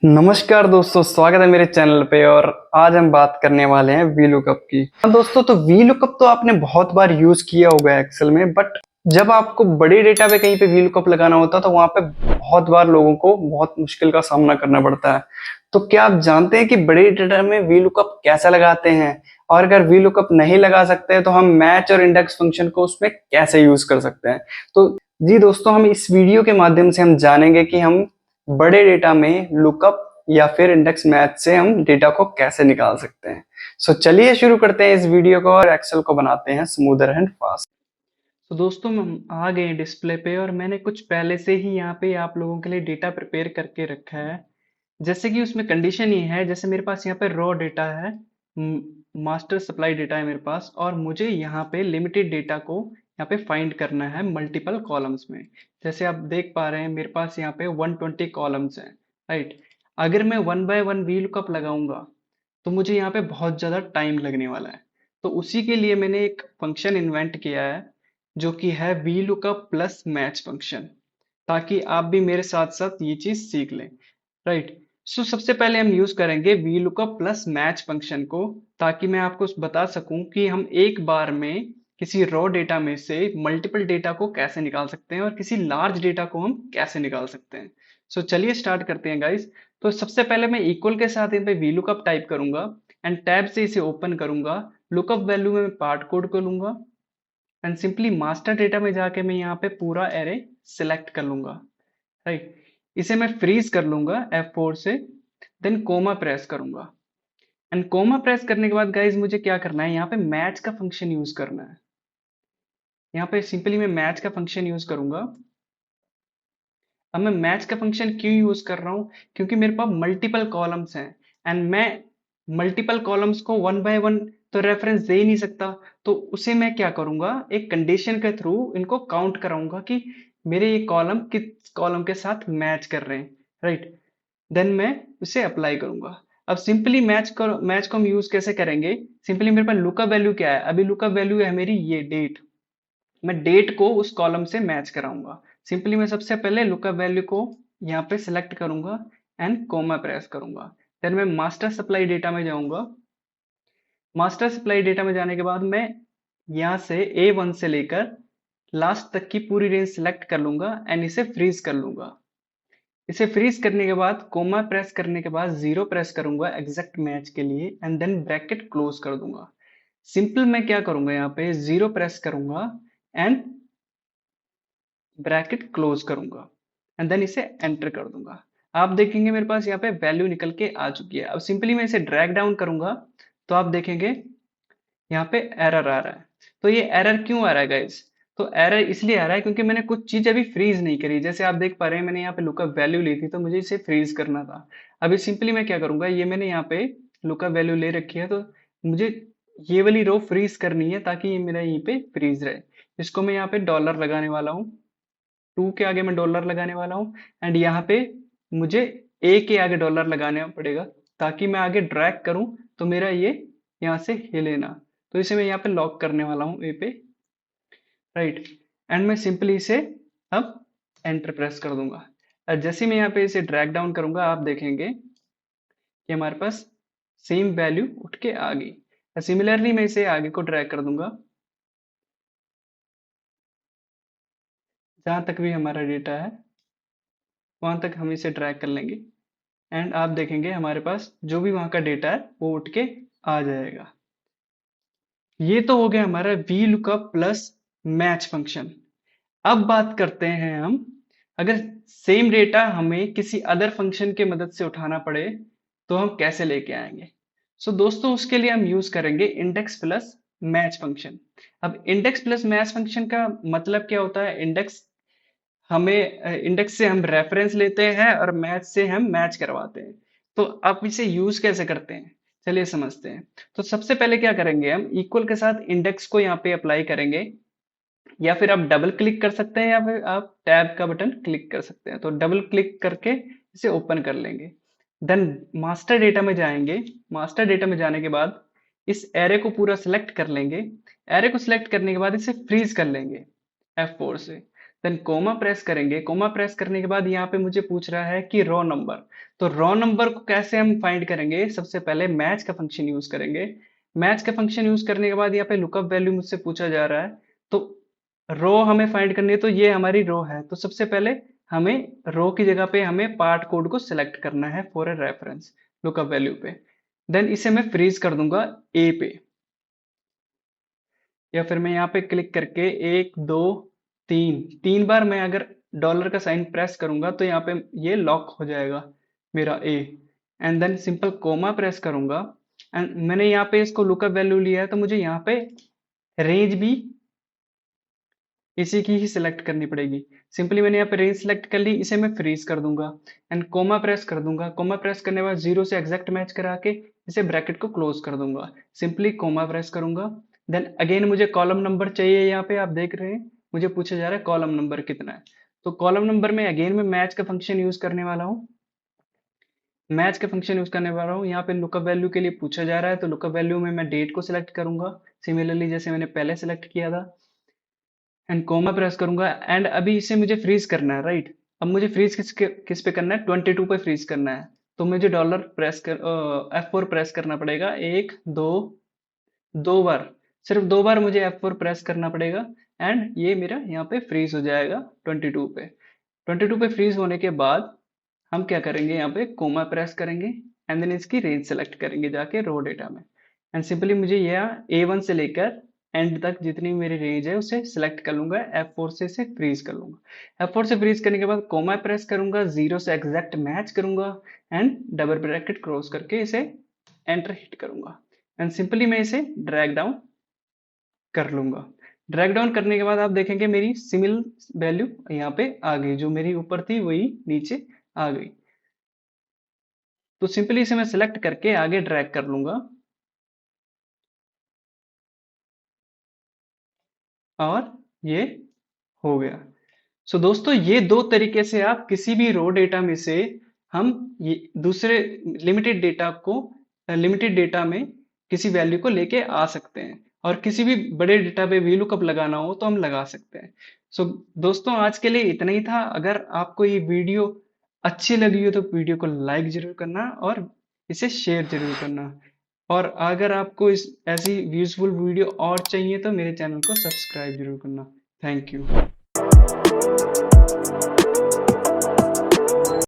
नमस्कार दोस्तों, स्वागत है मेरे चैनल पे। और आज हम बात करने वाले हैं वी लुकअप की। हाँ दोस्तों, तो वी लुकअप तो आपने बहुत बार यूज किया होगा एक्सेल में, बट जब आपको बड़े डेटा पे कहीं पे वी लुकअप लगाना होता है तो वहां पे बहुत बार लोगों को बहुत मुश्किल का सामना करना पड़ता है। तो क्या आप जानते हैं कि बड़े डेटा में वी लुकअप कैसे लगाते हैं? और अगर वी लुकअप नहीं लगा सकते तो हम मैच और इंडेक्स फंक्शन को उसमें कैसे यूज कर सकते हैं? तो जी दोस्तों, हम इस वीडियो के माध्यम से हम जानेंगे कि हम बड़े डेटा में लुकअप या फिर इंडेक्स मैच से हम डेटा को कैसे निकाल सकते हैं। सो चलिए शुरू करते हैं इस वीडियो को और एक्सेल को बनाते हैं स्मूदर एंड फास्ट। तो दोस्तों, हम आ गए डिस्प्ले पे और मैंने कुछ पहले से ही यहाँ पे आप लोगों के लिए डेटा प्रिपेयर करके रखा है। जैसे कि उसमें कंडीशन ये है, जैसे मेरे पास यहाँ पे रॉ डेटा है, मास्टर सप्लाई डेटा है मेरे पास, और मुझे यहाँ पे लिमिटेड डेटा को यहाँ पे फाइंड करना है मल्टीपल कॉलम्स में। जैसे आप देख पा रहे हैं मेरे पास यहाँ पे 120 कॉलम्स हैं, राइट। अगर मैं one by one V lookup लगाऊंगा तो मुझे यहाँ पे बहुत ज़्यादा टाइम लगने वाला है। तो उसी के लिए मैंने एक फंक्शन इन्वेंट किया है जो कि है V lookup plus match function, ताकि आप भी मेरे साथ साथ ये चीज़ सीख लें, राइट। सो सबसे पहले हम यूज़ करेंगे V lookup plus match function को, ताकि मैं आपको बता सकूं कि हम एक बार में किसी रॉ डेटा में से मल्टीपल डेटा को कैसे निकाल सकते हैं और किसी लार्ज डेटा को हम कैसे निकाल सकते हैं। सो चलिए स्टार्ट करते हैं गाइस। तो सबसे पहले मैं इक्वल के साथ यहाँ पे वी लुकअप टाइप करूंगा एंड टैब से इसे ओपन करूंगा। लुकअप वैल्यू में मैं पार्ट कोड कर लूंगा एंड सिंपली मास्टर डेटा में जाके मैं यहाँ पे पूरा एरे सिलेक्ट कर लूंगा, राइट। इसे मैं फ्रीज कर लूंगा F4 से, देन कोमा प्रेस करूंगा। एंड कोमा प्रेस करने के बाद गाइज मुझे क्या करना है, यहाँ पे मैच का फंक्शन यूज करना है। यहाँ पे सिंपली मैं मैच का फंक्शन यूज करूंगा। अब मैं मैच का फंक्शन क्यों यूज कर रहा हूँ, क्योंकि मेरे पास मल्टीपल कॉलम्स हैं एंड मैं मल्टीपल कॉलम्स को वन बाय वन तो रेफरेंस दे ही नहीं सकता। तो उसे मैं क्या करूंगा, एक कंडीशन के थ्रू इनको काउंट कराऊंगा कि मेरे ये कॉलम किस कॉलम के साथ मैच कर रहे हैं, राइट। देन मैं उसे अप्लाई करूंगा। अब सिंपली मैच को हम यूज कैसे करेंगे, सिंपली मेरे पास लुकअप वैल्यू क्या है, अभी लुकअप वैल्यू है मेरी ये डेट। मैं डेट को उस कॉलम से मैच कराऊंगा। सिंपली मैं सबसे पहले लुकअप वैल्यू को यहाँ पे सिलेक्ट करूंगा एंड कोमा प्रेस करूंगा। देन मैं मास्टर सप्लाई डेटा में जाऊंगा। मास्टर सप्लाई डेटा में जाने के बाद मैं यहाँ से A1 से लेकर लास्ट तक की पूरी रेंज सिलेक्ट कर लूंगा एंड इसे फ्रीज कर लूंगा। इसे फ्रीज करने के बाद कोमा प्रेस करने के बाद जीरो प्रेस करूंगा एग्जैक्ट मैच के लिए एंड देन ब्रैकेट क्लोज कर दूंगा। सिंपल मैं क्या करूंगा, यहाँ पे जीरो प्रेस करूंगा एंड ब्रैकेट क्लोज करूंगा एंड देन इसे एंटर कर दूंगा। आप देखेंगे मेरे पास यहाँ पे वैल्यू निकल के आ चुकी है। अब सिंपली मैं इसे ड्रैग डाउन करूंगा तो आप देखेंगे यहाँ पे एरर आ रहा है। तो ये एरर क्यों आ रहा है गाइस, तो एरर इसलिए आ रहा है क्योंकि मैंने कुछ चीज अभी फ्रीज नहीं करी। जैसे आप देख पा रहे हैं मैंने यहाँ पे लुकअप वैल्यू ली थी तो मुझे इसे फ्रीज करना था। अभी सिंपली मैं क्या करूंगा, ये मैंने यहाँ पे लुकअप वैल्यू ले रखी है तो मुझे ये वाली रो फ्रीज करनी है ताकि ये मेरा यहीं पे फ्रीज रहे। इसको मैं यहाँ पे डॉलर लगाने वाला हूँ, टू के आगे मैं डॉलर लगाने वाला हूँ एंड यहाँ पे मुझे ए के आगे डॉलर लगाना पड़ेगा ताकि मैं आगे ड्रैग करूँ तो मेरा ये यहाँ से हिले ना। तो इसे मैं यहाँ पे लॉक करने वाला हूँ ए पे, राइट। एंड मैं सिंपली इसे अब एंटर प्रेस कर दूंगा। और जैसे ही मैं यहाँ पे इसे ड्रैग डाउन करूंगा आप देखेंगे कि हमारे पास सेम वैल्यू उठ के आ गई। सिमिलरली मैं इसे आगे को ड्रैग कर दूंगा जहां तक भी हमारा डेटा है वहां तक हम इसे ड्रैग कर लेंगे एंड आप देखेंगे हमारे पास जो भी वहां का डेटा है वो उठ के आ जाएगा। ये तो हो गया हमारा V lookup plus match function. अब बात करते हैं हम, अगर सेम डेटा हमें किसी अदर फंक्शन के मदद से उठाना पड़े तो हम कैसे लेके आएंगे। सो दोस्तों, उसके लिए हम यूज करेंगे इंडेक्स प्लस मैच फंक्शन। अब इंडेक्स प्लस मैच फंक्शन का मतलब क्या होता है, इंडेक्स से हम रेफरेंस लेते हैं और मैच से हम मैच करवाते हैं। तो आप इसे यूज कैसे करते हैं, चलिए समझते हैं। तो सबसे पहले क्या करेंगे, हम इक्वल के साथ इंडेक्स को यहाँ पे अप्लाई करेंगे, या फिर आप डबल क्लिक कर सकते हैं या फिर आप टैब का बटन क्लिक कर सकते हैं। तो डबल क्लिक करके इसे ओपन कर लेंगे। देन मास्टर डेटा में जाएंगे। मास्टर डेटा में जाने के बाद इस एरे को पूरा सिलेक्ट कर लेंगे। एरे को सिलेक्ट करने के बाद इसे फ्रीज कर लेंगे F4 से। देन कोमा प्रेस करेंगे। कोमा प्रेस करने के बाद यहाँ पे मुझे पूछ रहा है कि रो नंबर। तो रो नंबर को कैसे हम फाइंड करेंगे, सबसे पहले मैच का फंक्शन यूज करेंगे। मैच का फंक्शन यूज करने के बाद यहाँ पे लुकअप वैल्यू मुझसे पूछा जा रहा है, तो रो हमें फाइंड करनी है। तो ये हमारी रो है, तो सबसे पहले हमें रो की जगह पे हमें पार्ट कोड को सिलेक्ट करना है for a reference lookup value पे। देन इसे मैं फ्रीज कर दूंगा ए पे, या फिर मैं यहाँ पे क्लिक करके 1 2 3 3 बार मैं अगर डॉलर का साइन प्रेस करूंगा तो यहाँ पे ये लॉक हो जाएगा मेरा A. And then simple comma press करूंगा, एंड मैंने यहाँ पे इसको लुकअप वैल्यू लिया है, तो मुझे यहाँ पे रेंज भी इसी की ही सिलेक्ट करनी पड़ेगी। सिंपली मैंने यहाँ पे रेंज सिलेक्ट कर ली, इसे मैं फ्रीज कर दूंगा एंड कोमा प्रेस कर दूंगा। कोमा प्रेस करने के बाद 0 से एग्जैक्ट मैच करा के इसे ब्रैकेट को क्लोज कर दूंगा। सिंपली कोमा प्रेस करूंगा, देन अगेन मुझे कॉलम नंबर चाहिए। यहाँ पे आप देख रहे हैं मुझे पूछा जा रहा है कॉलम नंबर कितना है, तो कॉलम नंबर में अगेन मैं मैच का फंक्शन यूज करने वाला हूँ। मैच का फंक्शन यूज करने वाला हूँ, यहाँ पे लुकअप वैल्यू के लिए पूछा जा रहा है, तो लुकअप वैल्यू में मैं डेट को सिलेक्ट करूंगा सिमिलरली जैसे मैंने पहले सिलेक्ट किया था, एंड कोमा प्रेस करूंगा। एंड अभी इसे मुझे फ्रीज करना है, राइट। अब मुझे फ्रीज किस पे करना है, 22 पे फ्रीज करना है। तो मुझे डॉलर प्रेस कर F4 प्रेस करना पड़ेगा, 1 2 2 बार, सिर्फ 2 बार मुझे F4 प्रेस करना पड़ेगा, एंड ये मेरा यहाँ पे फ्रीज हो जाएगा 22 पे। 22 पे फ्रीज होने के बाद हम क्या करेंगे, यहाँ पे कोमा प्रेस करेंगे एंड देन इसकी रेंज सेलेक्ट करेंगे जाके रो डेटा में, एंड सिंपली मुझे यहाँ A1 से लेकर एंड तक जितनी मेरी रेंज है उसे सिलेक्ट कर लूंगा, F4 से इसे फ्रीज कर लूंगा। F4 से फ्रीज करने के बाद कोमा प्रेस करूंगा, 0 से एग्जैक्ट मैच करूंगा एंड डबल ब्रैकेट क्रॉस करके इसे एंटर हिट करूंगा, एंड सिंपली मैं इसे ड्रैग डाउन कर लूंगा। ड्रैग डाउन करने के बाद आप देखेंगे मेरी सिमिल वैल्यू यहाँ पे आ गई, जो मेरी ऊपर थी वही नीचे आ गई। तो सिंपली इसे मैं सिलेक्ट करके आगे ड्रैग कर लूंगा और ये हो गया। सो दोस्तों ये दो तरीके से आप किसी भी रो डेटा में से हम ये दूसरे लिमिटेड डेटा में किसी वैल्यू को लेके आ सकते हैं, और किसी भी बड़े डेटा पे VLOOKUP लगाना हो तो हम लगा सकते हैं। सो दोस्तों आज के लिए इतना ही था। अगर आपको ये वीडियो अच्छी लगी हो तो वीडियो को लाइक जरूर करना और इसे शेयर जरूर करना, और अगर आपको इस ऐसी यूजफुल वीडियो और चाहिए तो मेरे चैनल को सब्सक्राइब जरूर करना। Thank you.